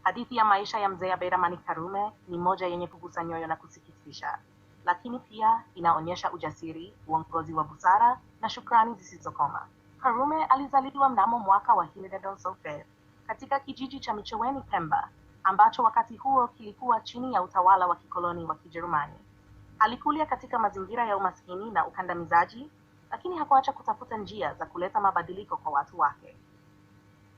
Hadithi ya maisha ya Mzee Abeid Amani Karume ni moja yenye kugusa nyoyo na kusikitisha, lakini pia inaonyesha ujasiri, uongozi wa busara na shukrani zisizokoma. Karume alizaliwa mnamo mwaka wa 1905 katika kijiji cha Micheweni, Pemba, ambacho wakati huo kilikuwa chini ya utawala wa kikoloni wa Kijerumani. Alikulia katika mazingira ya umaskini na ukandamizaji, lakini hakuacha kutafuta njia za kuleta mabadiliko kwa watu wake.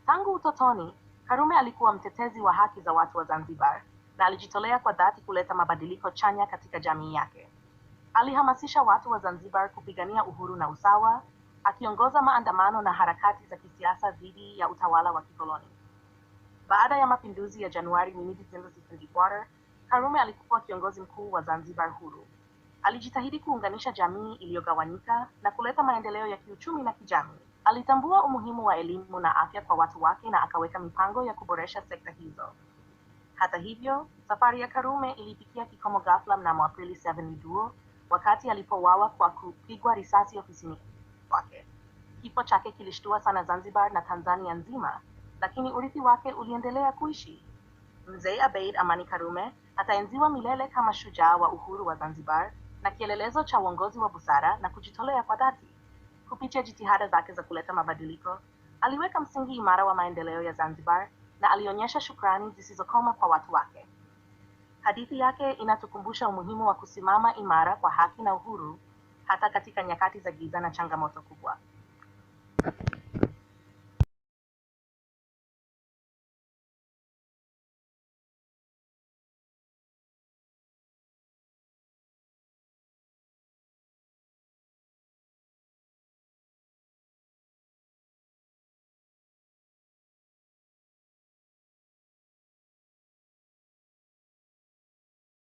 Tangu utotoni, Karume alikuwa mtetezi wa haki za watu wa Zanzibar na alijitolea kwa dhati kuleta mabadiliko chanya katika jamii yake. Alihamasisha watu wa Zanzibar kupigania uhuru na usawa, akiongoza maandamano na harakati za kisiasa dhidi ya utawala wa kikoloni. Baada ya mapinduzi ya Januari 1964, Karume alikuwa kiongozi mkuu wa Zanzibar huru. Alijitahidi kuunganisha jamii iliyogawanyika na kuleta maendeleo ya kiuchumi na kijamii. Alitambua umuhimu wa elimu na afya kwa watu wake na akaweka mipango ya kuboresha sekta hizo. Hata hivyo, safari ya Karume ilifikia kikomo ghafla mnamo Aprili 7 wakati alipouawa kwa kupigwa risasi ofisini kwake. Kifo chake kilishtua sana Zanzibar na Tanzania nzima, lakini urithi wake uliendelea kuishi. Mzee Abeid Amani Karume ataenziwa milele kama shujaa wa uhuru wa Zanzibar na kielelezo cha uongozi wa busara na kujitolea kwa dhati. Kupitia jitihada zake za kuleta mabadiliko, aliweka msingi imara wa maendeleo ya Zanzibar na alionyesha shukrani zisizokoma kwa watu wake. Hadithi yake inatukumbusha umuhimu wa kusimama imara kwa haki na uhuru hata katika nyakati za giza na changamoto kubwa.